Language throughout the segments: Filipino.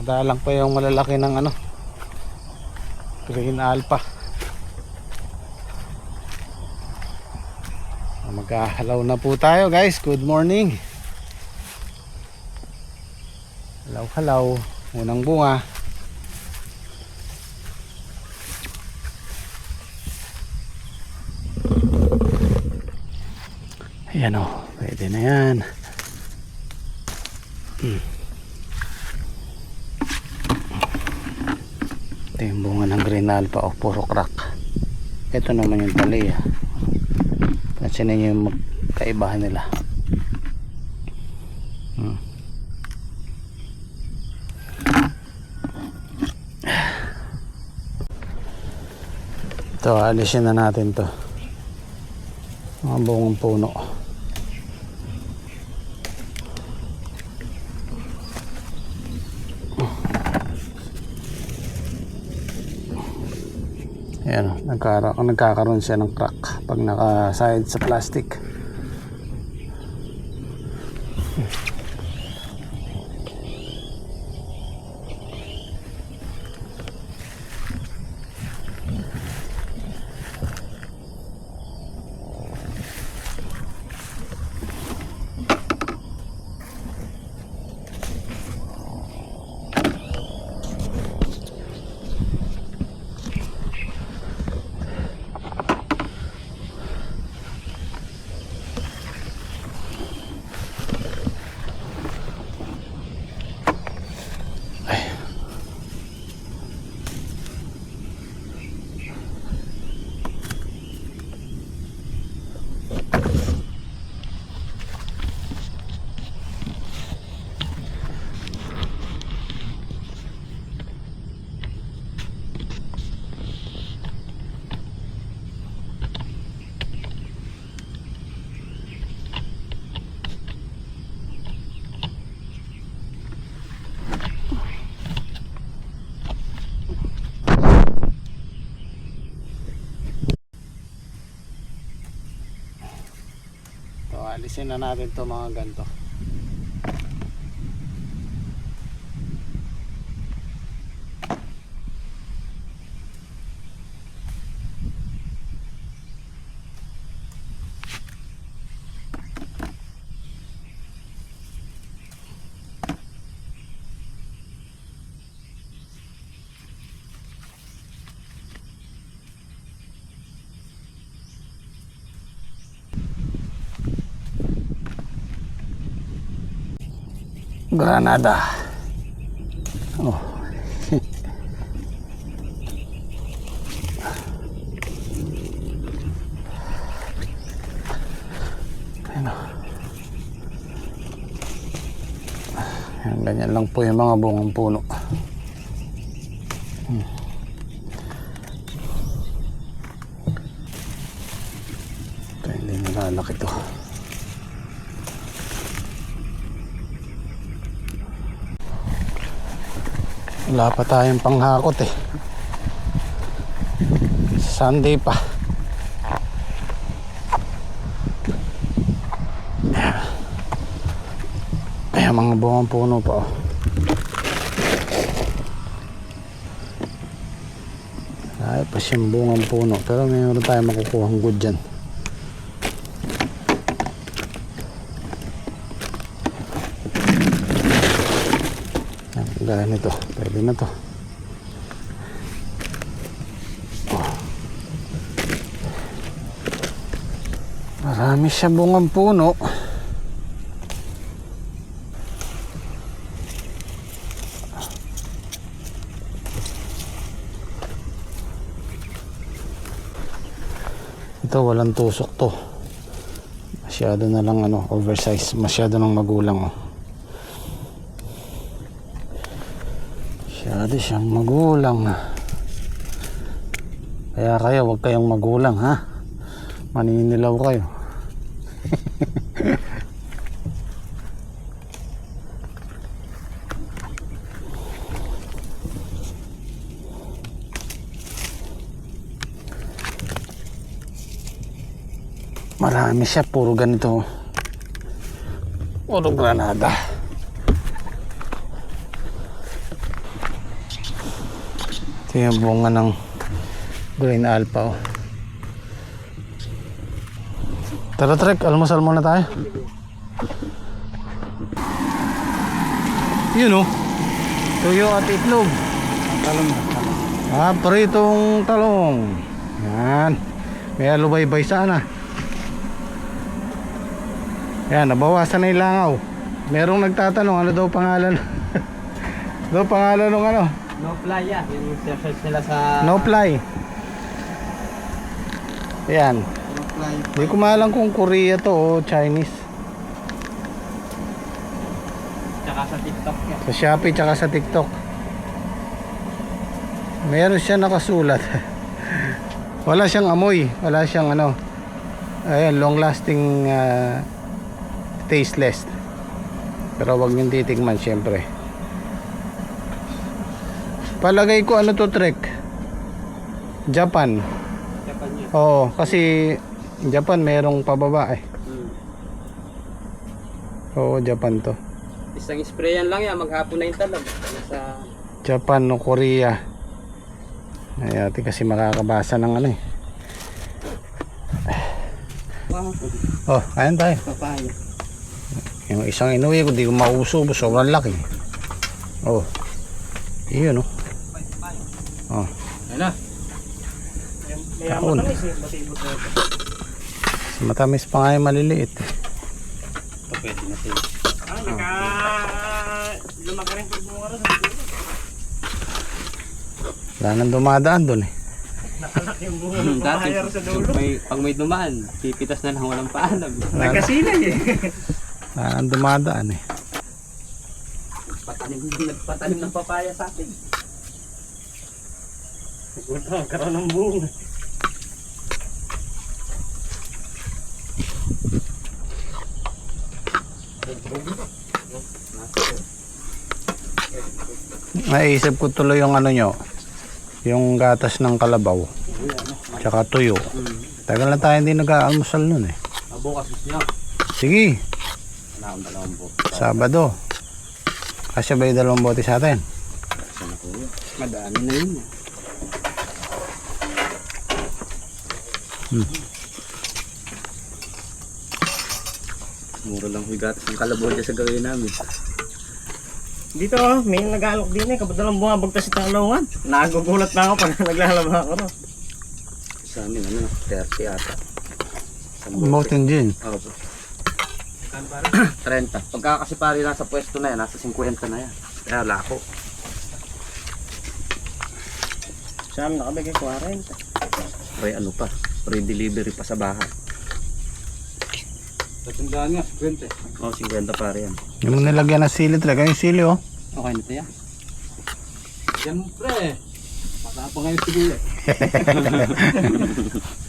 Madalang pa yung malalaki ng ano, green alpha. Magkahalaw na po tayo guys. Good morning. Halaw-halaw. Unang bunga. Ayan o. Pwede na yan. Ito yung bunga ng green alpha o puro crack. Ito naman yung tali. Kasi na yung magkaibahan nila. Ito, alisin na natin to. Mga bungang puno. Ayan, nagkakaroon siya ng crack pag nakaside sa plastic. Alisin na natin to mga ganto. Granada. Oh. Ano. Ganyan lang po yung mga bungang puno. Ito, hindi nalalaki to. Wala pa tayong panghakot eh. Sunday pa. Ayan, mga bungang puno pa oh. Ay pa siyang bungang puno. Pero mayroon tayong makukuhang good dyan. Gaya nito, pwede na to. Marami siya bungang puno. Ito walang tusok to. Masyado na lang ano, oversize, masyado nang magulang oh. Masyado siyang magulang. Kaya kayo, huwag kayong magulang ha. Maninilaw kayo. Marami siya, puro ganito. Puro granada. Ito yung bunga ng green alpha oh. Tara Trek, almusal muna tayo. Yun oh, tuyo at itlog. Talong. Pritong talong. Yan. May alubaybay sana. Yan, nabawasan na yung langaw. Merong nagtatanong ano daw pangalan. Daw pangalan ng ano? No fly yan. Yung search nila sa... No fly. Yan. No fly. Hindi ko maalam kung Korea to o Chinese. Tsaka sa TikTok yan. Sa Shopee tsaka sa TikTok. Meron siya nakasulat. Wala siyang amoy. Wala siyang ano. Ayan, long lasting tasteless. Pero wag niyong titigman syempre. Palagay ko ano to Trek? Japan. Japan yan. Oo, kasi Japan merong pababa eh. Oo, Japan to. Isang sprayan lang yan. Maghapon na yung talab. Sa... Japan o Korea. Ay, ate kasi makakabasa ng ano eh. Wow. Oh, ayan tayo. Papaya. Yung isang inuwi ko, di ko mauso. Sobrang laki. Oh. Iyon oh. Oh. Ayan na. Taon. Matamis pa nga yung maliliit. Ito pwede na tayo. Lumaki rin pag bunga rin sa dulo. Wala nang dumadaan dun eh. Nakalaki yung bunga ng papaya sa dulo. Pag may dumaan, pipitas na lang walang paalam. Nagkasinay eh. Wala nang dumadaan eh. Nagpatanim ng papaya sa atin. Nagpunta, karoon ng bunga. Naisip ko tuloy yung ano nyo, yung gatas ng kalabaw tsaka tuyo. Tagal na tayo hindi nag-aalmusal nun eh. Bukas gusto nyo. Sige, Dalawang bote. Sabado. Kasya ba yung 2 bote sa atin? Madami na yun. Mura lang yung gatas ng kalabaw dyan sa gawin namin. Dito may nag-aalok din eh. Kapadalang bumabagtas sa talungan. Nagugulat na ako pag naglalaba ako. No? Sa amin, 30 ata. Mountain gin. Opo. 30. Pagka kasi pari nasa pwesto na yan, nasa 50 na yan. Kaya lako. Saan nakabigay 40? Pre ano pa? Pre-delivery pa sa bahay. Tatandaan nga, 50. Oo, 50 pare yan. Yung nilagyan ng sili talaga, yung sili oh. Okay na ito yan. Siyempre. Matapa ngayon siguro.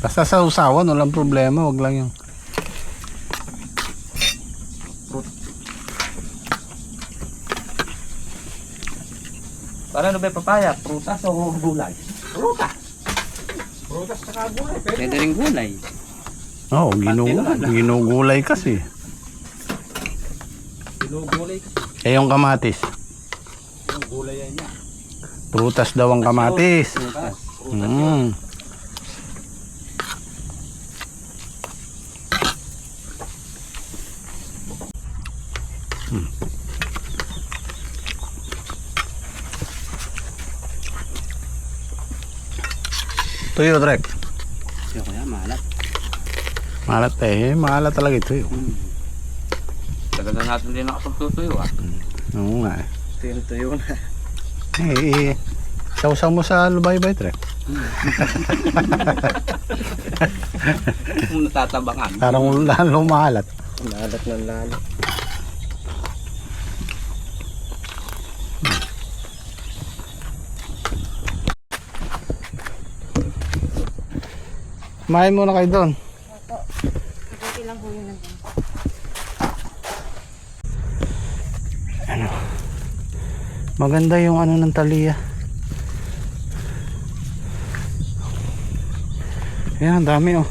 Basta sa usawan, walang problema, wag lang yung para ano ba yung papaya? Prutas o gulay? Prutas! Prutas saka gulay. Pwede rin gulay. oh, ginugulay kasi. Ginugulay kasi. Eh yung kamatis. Yung gulay yan niya. Prutas daw ang kamatis. Prutas. Tuyo, Trek. Yung kaya malat. Malat eh. Malat talaga ito yun. Tagal na natin din nakapagtutuyo ah. Oo nga eh. Tuyo na. Sausaw mo sa lubaybay, Trek. Kung natatabangan. Parang lalo malat. Lalat ng lalo. Kumain muna kayo doon. Opo. Kabuti lang po yun natin. Ano? Maganda yung ano ng taliya. Ayan, ang dami oh.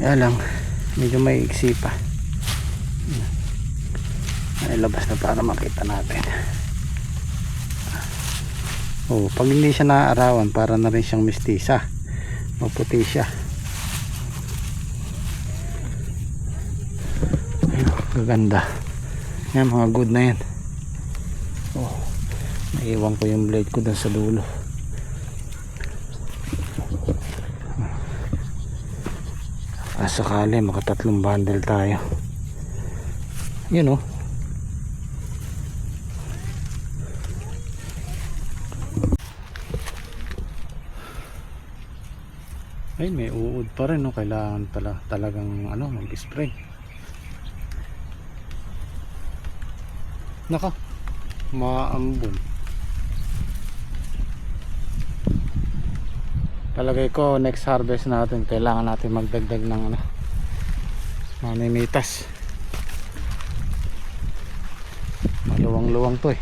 Kaya lang, medyo may iksi pa. Ay, labas na para makita natin. Oh, pag hindi siya naaarawan, para na rin siyang mistisa. Maputi siya. Ayun, gaganda. Yan, mga good na yan. Oh, naiwan ko yung blade ko dun sa dulo. Sakali makatatlong bundle tayo. Yun oh. Ay, may uod pa rin no. Kailangan pala talagang ano, mag-spray. Naka, maambon. Palagay ko next harvest natin kailangan natin magdagdag ng ano, mamimitas. Maluwang-luwang to eh,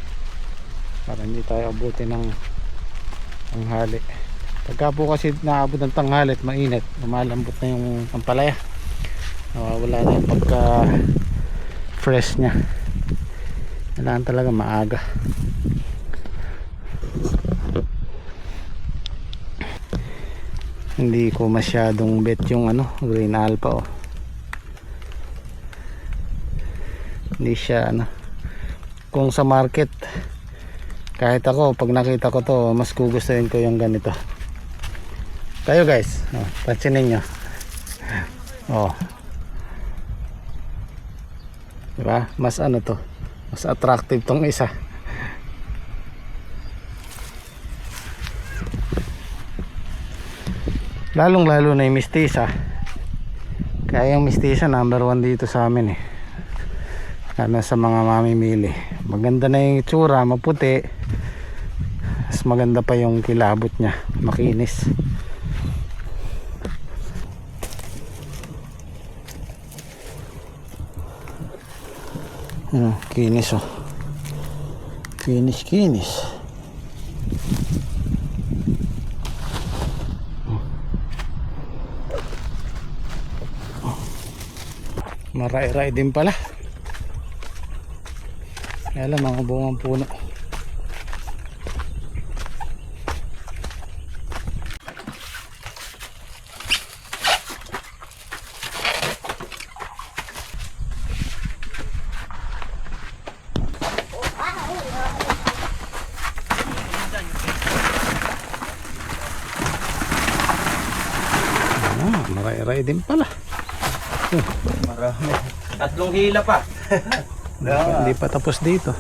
para hindi tayo abutin ng tanghali. Pagka po kasi naabot ng tanghali at mainit, lumalambot na yung ampalaya, nawawala na yung pagka fresh nya. Kailangan talaga maaga. Hindi ko masyadong bet yung ano, green alpha oh. Hindi siya ano, kung sa market kahit ako pag nakita ko to mas gugustuhin ko yung ganito. Kayo guys, oh, pansinin nyo. Oh, diba? Mas ano to, mas attractive tong isa. Lalong lalo na yung mistisa. Kaya yung mistisa number 1 dito sa amin eh, lalo sa mga mamimili. Maganda na yung itsura, maputi, mas maganda pa yung kilabot nya, makinis. Kinis oh, kinis. Maray-ray din pala. Kaya lang mga bungang puno. Maray-ray din pala. Marami. 3 hila pa. Hindi pa tapos dito.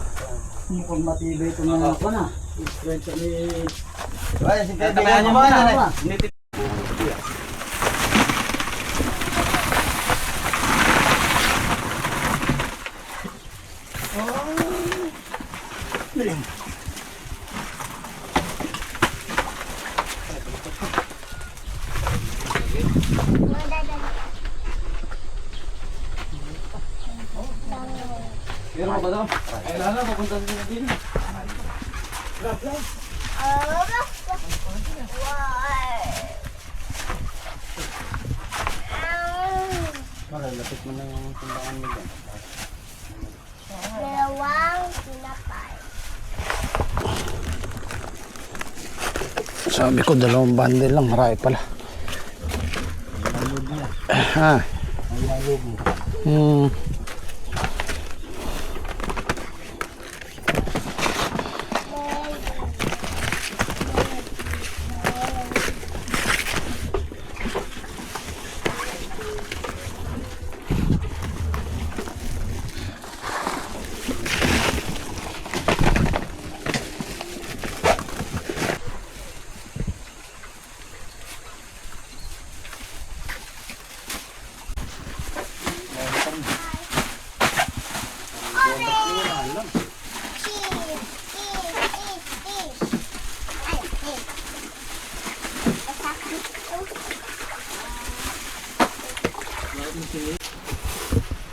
Mukhang matibay ito mga ako na. Strength ni... Ay, si Teddy nga naman na. Pero ba daw? Kailangan pupunta sa din. Lapit mo na yung tindakan mo dyan. Dalawang tinapay. Sabi ko 2 bundle lang, marami pala. Ha?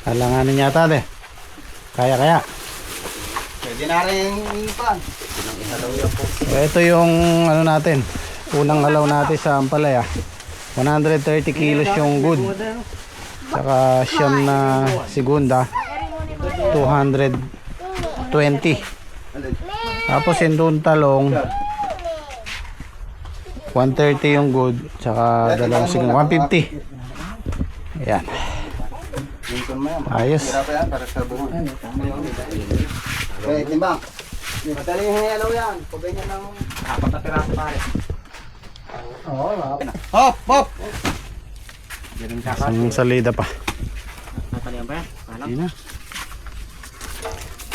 Halanganin yata de. Kaya. Pwede na rin pan. Ito yung ano natin, unang halaw natin sa ampalaya. 130 kilos yung good. Saka siyam na segunda, 220. Tapos yung doon talong, 130 yung good, tsaka dalawang signal, 150. Ayan. Ayos. Okay, timbang. Madali yung yellow yan. Pag ganyan ng... Apat na piraso pare. Oo, hop, hop! Isang salida pa. Natalihan ba yan? Paano? Hindi na.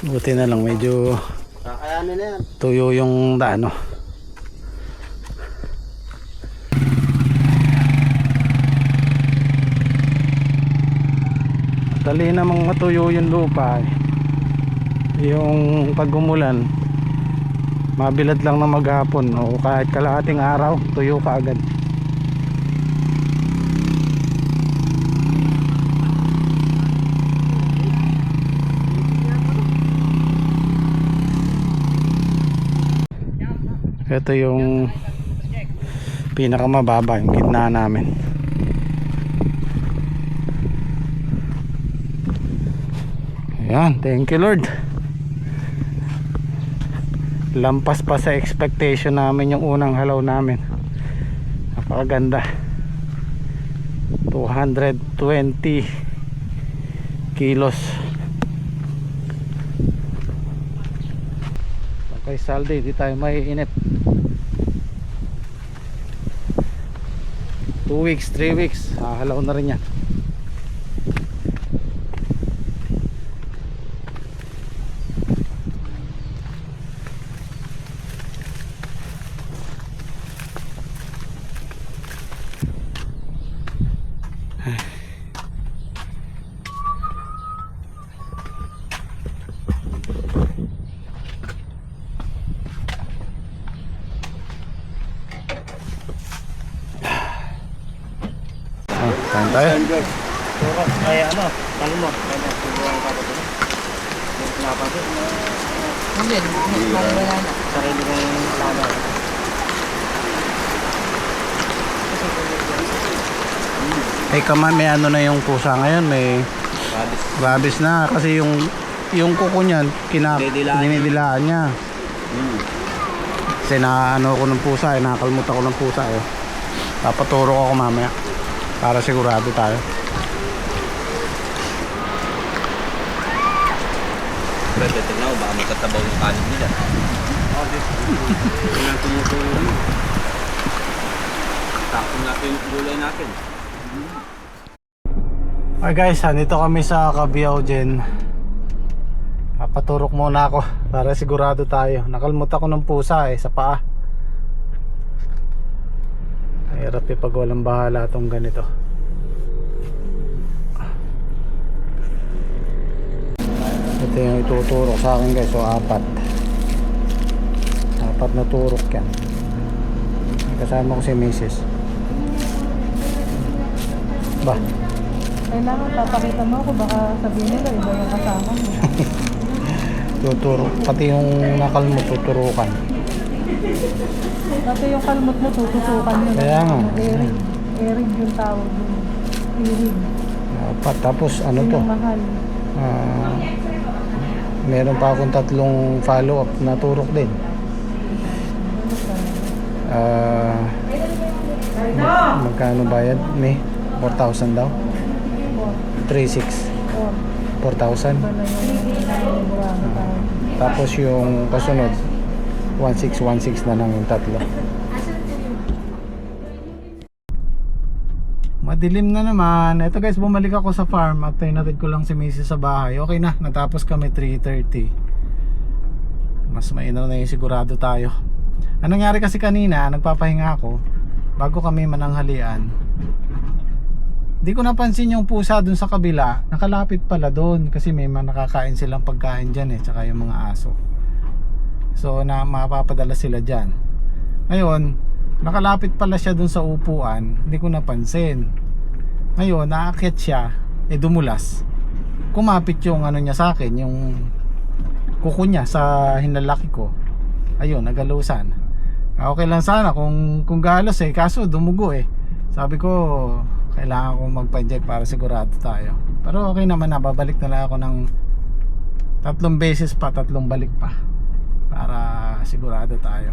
Buti na lang medyo Kakayanin na yan. tuyo yung daan, no? Dali namang matuyo yung lupa eh. Yung pag umulan mabilad lang na maghapon o kahit kalahating araw tuyo ka agad. Ito yung pinakamababa, yung gitna namin. Ayan, thank you Lord. Lampas pa sa expectation namin yung unang halaw namin. Napakaganda. 220 kilos. Okay, saldi, di tayo maiinip. 2 weeks, 3 weeks, halaw na rin yan. Kain tayo. Turok, ay ano, kalmo. Kaya tubuhan ka ba ito? Pinapa ito. Hindi, wala na. Sarili kong lana. May ano na yung pusa ngayon, may rabies na kasi yung kuko niyan dinidilaan niya. Kasi naano ko ng pusa, nakakalmut ako ng pusa eh. Papaturo ako mamaya para sigurado tayo. Pwede tignan ko, baka magkatabaw yung kanin nila. Kailangan tumutulong mo. Tapon natin yung gulay natin. Okay guys, nandito kami sa Cabiao Gen. Papaturok muna ako para sigurado tayo. Nakalmut ako ng pusa sa paa. Hirap pag walang bahala tong ganito. Ito yung ituturok sa akin guys. So 4 na turok yan. Kasama ko si Mrs. Ba? Kailangan papakita mo ako, baka sabihin nila iba yung kasama mo. Tuturok. Pati yung nakalmut tuturukan. Kasi yung kalmot mo, tututukan nyo. Kaya nga. Erig. Erig yung tawag yun. Erig. 4. Tapos ano Yun to? yung mahal. Meron pa akong 3 follow up na turok din. Magkano bayad? May 4,000 daw? 3,600. 4,000. Tapos yung kasunod 1,616 na lang yung 3. Madilim na naman. Ito guys, bumalik ako sa farm at tinatid ko lang si Mrs. sa bahay. Okay na, natapos kami 3:30. Mas mainaw na yung sigurado tayo. Anong nangyari kasi kanina, nagpapahinga ako bago kami mananghalian. Di ko napansin yung pusa dun sa kabila. Nakalapit pala dun kasi may nakakain silang pagkain dyan tsaka yung mga aso. So mapapadala sila dyan. Ngayon, nakalapit pala siya dun sa upuan. Hindi ko napansin. Ngayon, naakyat siya, dumulas. Kumapit yung ano niya sa akin, yung kuko niya sa hinalaki ko. Ayun, nagalusan. Okay lang sana kung galos kaso dumugo Sabi ko, kailangan ko magpa-inject para sigurado tayo. Pero okay naman na, babalik na lang ako ng 3 beses pa, 3 balik pa para sigurado tayo.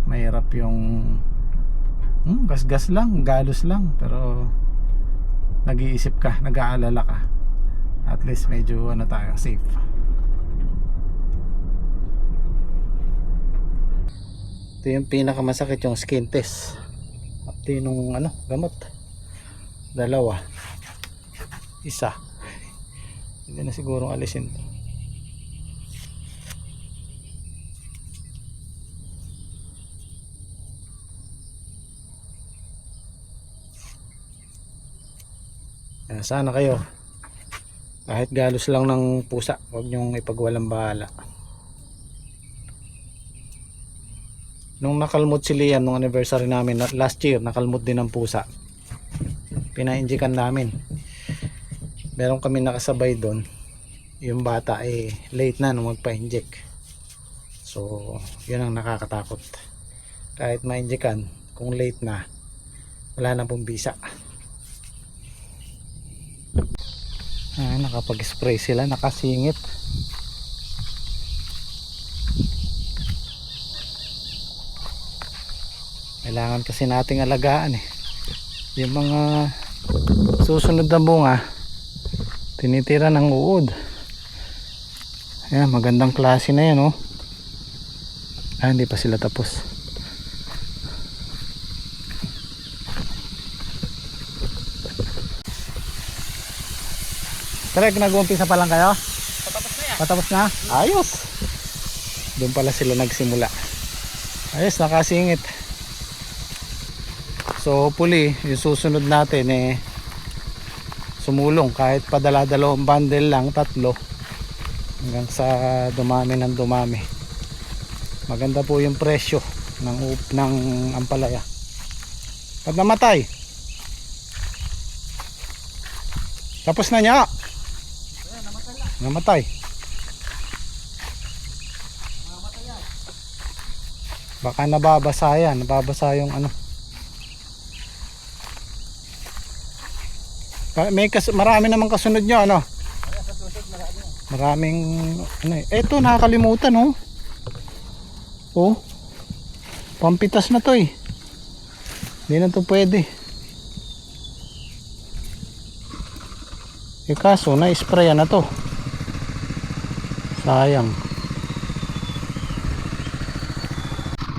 Mahirap yung Gas-gas lang, galos lang, pero nag-iisip ka, nag-aalala ka. At least medyo ano tayo, safe. Ito yung pinakamasakit, yung skin test. Ito yung ano, gamot. 2. Isa. Hindi na sigurong alisin to. Sana kayo kahit galos lang ng pusa, huwag nyong ipagwalang bahala. Nung nakalmot si Liam nung anniversary namin last year, nakalmot din ng pusa, pina-injikan namin. Meron kami nakasabay doon, yung bata late na nung magpa-inject, so yun ang nakakatakot. Kahit ma-injikan, kung late na, wala na pong bisa. Nakapag-spray sila, nakasingit. Kailangan kasi nating alagaan yung mga susunod na bunga, tinitira ng uod. Ayan, magandang klase na yan, oh. Hindi pa sila tapos. Correct, nag-uumpisa pa lang kayo? Patapos na yan. Patapos na? Ayos. Doon pala sila nagsimula. Ayos, nakasingit. So hopefully yung susunod natin sumulong kahit padala-dalawang bundle lang, 3, hanggang sa dumami ng dumami. Maganda po yung presyo ng ampalaya. Pag namatay, tapos na niya. Namatay. Baka nababasa yan, nababasa yung ano. Marami namang kasunod nyo, ano? Maraming ano eto, nakakalimutan, oh. Oh. Pampitas na to eh. Hindi na to pwede. Kaso na-sprayan na to. Sayang.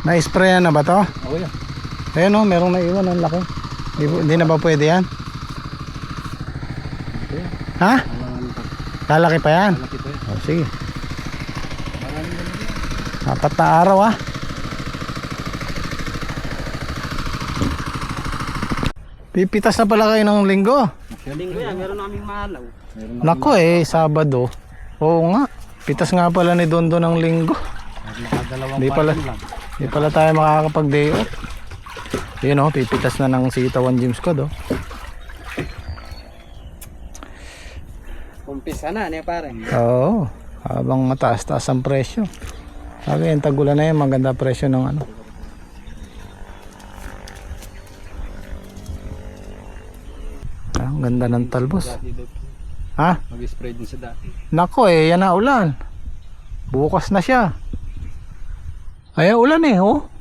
Na-sprayan na ba to? Oo yan. Ayun, oh, merong naiwan, ang laki. Hindi na ba pwede yan? Ha? Lalaki pa yan? Oh, sige. 4 na araw, ah. Pipitas na pala kayo ng linggo. Linggo yan, meron naming mahalaw. Nako Sabado. Oo nga. Pitas nga pala ni Dondo ng linggo. Hindi pala tayo makakapag day off. Yun, oh, pipitas na ng sitawan James Code, oh. Kumpisa na, pare. Oo. Habang mataas-taas ang presyo. Sabi, yung tagulan na yun, maganda presyo ng ano. Ang ganda ng talbos. Ha? Mag-spray din sa dati. Nako yan na ulan. Bukas na siya. Ay ulan oh.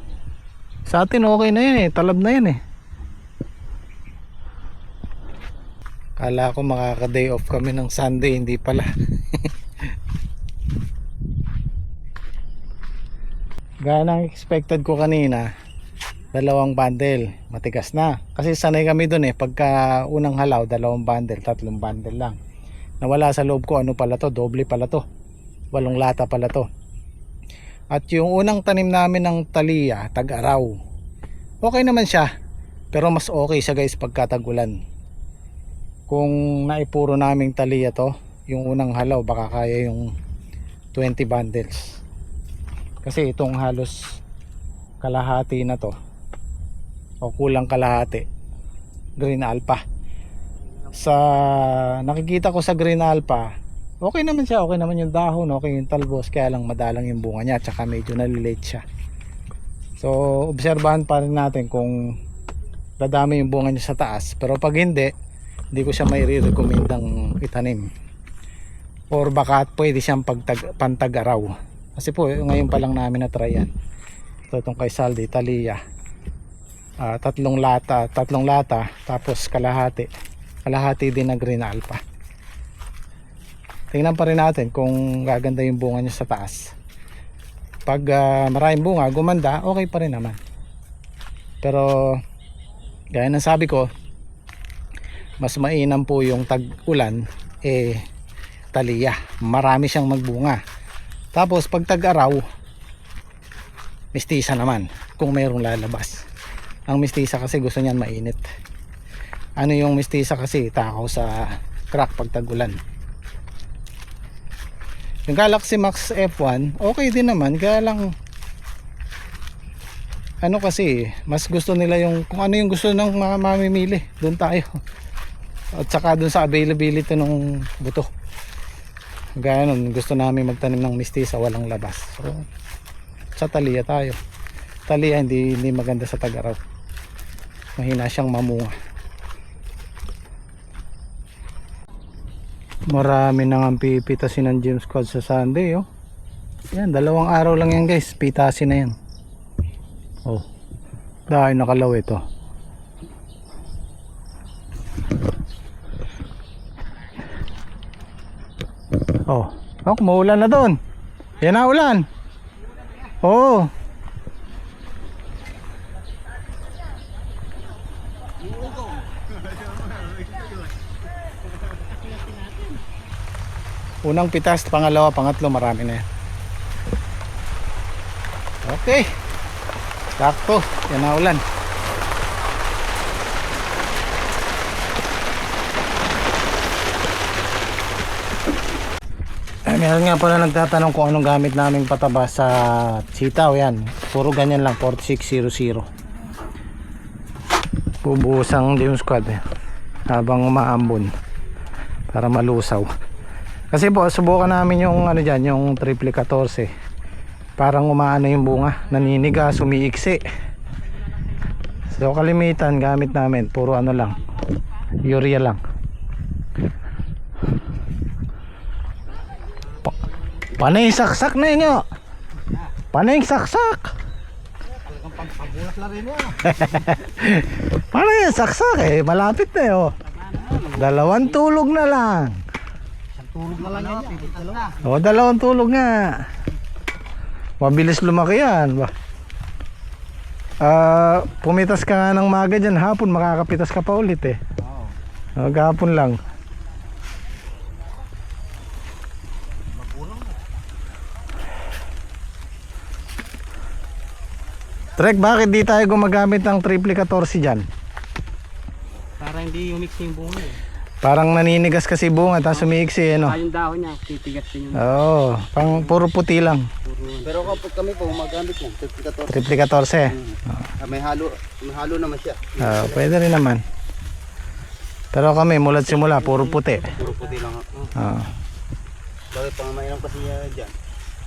Sa atin okay na yan talab na yan Kala ko makaka-day off kami ng Sunday, hindi pala. Ganang expected ko kanina, 2 bundle, matigas na. Kasi sanay kami dun pagka unang halaw, 2 bundle, 3 bundle lang. Nawala sa loob ko, ano pala to, doble pala to. 8 lata pala to. At yung unang tanim namin ng taliya, tag-araw. Okay naman siya, pero mas okay siya guys pagka tag-ulan. Kung naipuro naming taliya to, yung unang halaw, baka kaya yung 20 bundles. Kasi itong halos kalahati na to, o kulang kalahati, Green Alpha. Sa nakikita ko sa Green Alpha, okay naman siya, okay naman yung dahon, okay yung talbos, kaya lang madalang yung bunga niya, tsaka medyo nalilate siya. So obserbahan pa rin natin kung dadami yung bunga niya sa taas, pero pag hindi ko siya may re-recommend ang itanim, or baka pwede siyang pantag-araw. Kasi po ngayon pa lang namin na try yan. So itong kay Saldi, taliya, tatlong lata, tapos kalahati din na green alpha. Tingnan pa rin natin kung gaganda yung bunga niya sa taas. Pag maraming bunga, gumanda, okay pa rin naman. Pero gaya ng sabi ko, mas mainam po yung tag-ulan, taliya, marami siyang magbunga. Tapos pag tag-araw, mistisa naman kung mayroong lalabas. Ang mistisa kasi gusto niyan mainit. Ano yung mistisa kasi, takaw sa crack pag tag-ulan. Yung Galaxy Max F1 okay din naman, kaya lang ano kasi, mas gusto nila yung kung ano yung gusto ng mga mamimili, doon tayo. At saka doon sa availability ng buto. Gaya nun, gusto namin magtanim ng mistisa walang labas. So sa taliya tayo. Taliya hindi maganda sa tag-araw. Mahina siyang mamunga. Marami nang ang pipitasin ng James Squad sa Sunday, oh. Yan, 2 araw lang yan guys, pitasin na yan. Oh, dahil nakalaw ito. Oh, maulan na doon. Yan na ulan. Oh. Unang pitas, pangalawa, pangatlo, marami na yan. Okay. Sakto, yan na ulan. Meron nga pala nagtatanong kung anong gamit naming pataba sa sitaw. Yan, puro ganyan lang, 4600. Bubuhos ang James Squad habang umaambon para malusaw. Kasi po subukan namin yung ano dyan, yung triple 14. Parang umaano yung bunga, naninigas, sumiiksi. So kalimitan gamit namin puro ano lang, urea lang. Panay saksak na inyo. Panay saksak. Panay saksak malapit na oh. 2 tulog na lang. Tulog na lang yan. O, 2 tulog nga. Mabilis lumaki yan. Pumitas ka nga ng maga dyan, hapon makakapitas ka pa ulit eh. Hapon lang. Trek, bakit di tayo gumagamit ng triple 14 dyan? Para hindi umix yung bunga eh. Parang naninigas kasi bunga tapos umiiksi eh, no? Yung dahon niya, titigas din yung Oo, puro puti lang. Pero kapag kami po gumagamit ng Triple 14. may halo naman siya. Pwede rin naman. Pero kami mula't simula puro puti. Puro puti lang. Bakit pangamainam kasi niya dyan?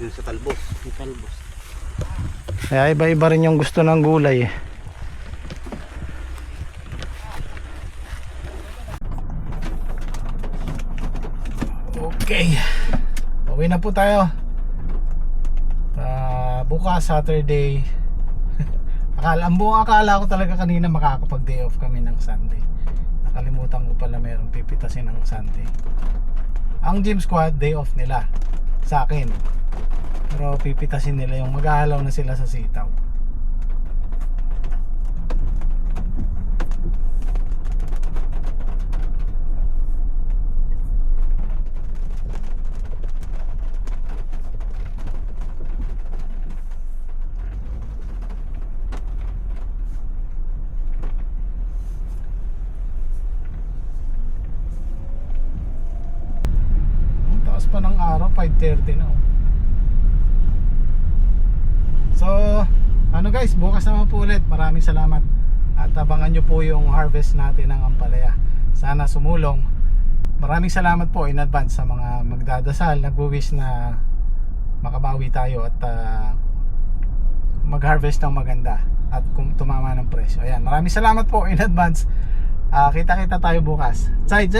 Yung sa talbos. yung talbos. Kaya iba-iba rin yung gusto ng gulay eh. Okay, pauwi na po tayo. Bukas Saturday. Akala ko talaga kanina makakapag day off kami ng Sunday. Nakalimutan ko pala mayroong pipitasin ng Sunday. Ang Gym Squad day off nila sa akin, pero pipitasin nila yung maghahalaw na sila sa sitaw. Pa ng araw, 5:30 na. So ano guys, bukas naman po ulit. Maraming salamat at abangan nyo po yung harvest natin ng ampalaya. Sana sumulong. Maraming salamat po in advance sa mga magdadasal, nagwi-wish na makabawi tayo at mag-harvest ng maganda at kung tumama ng presyo. Ayan, maraming salamat po in advance. Kita-kita tayo bukas. Zai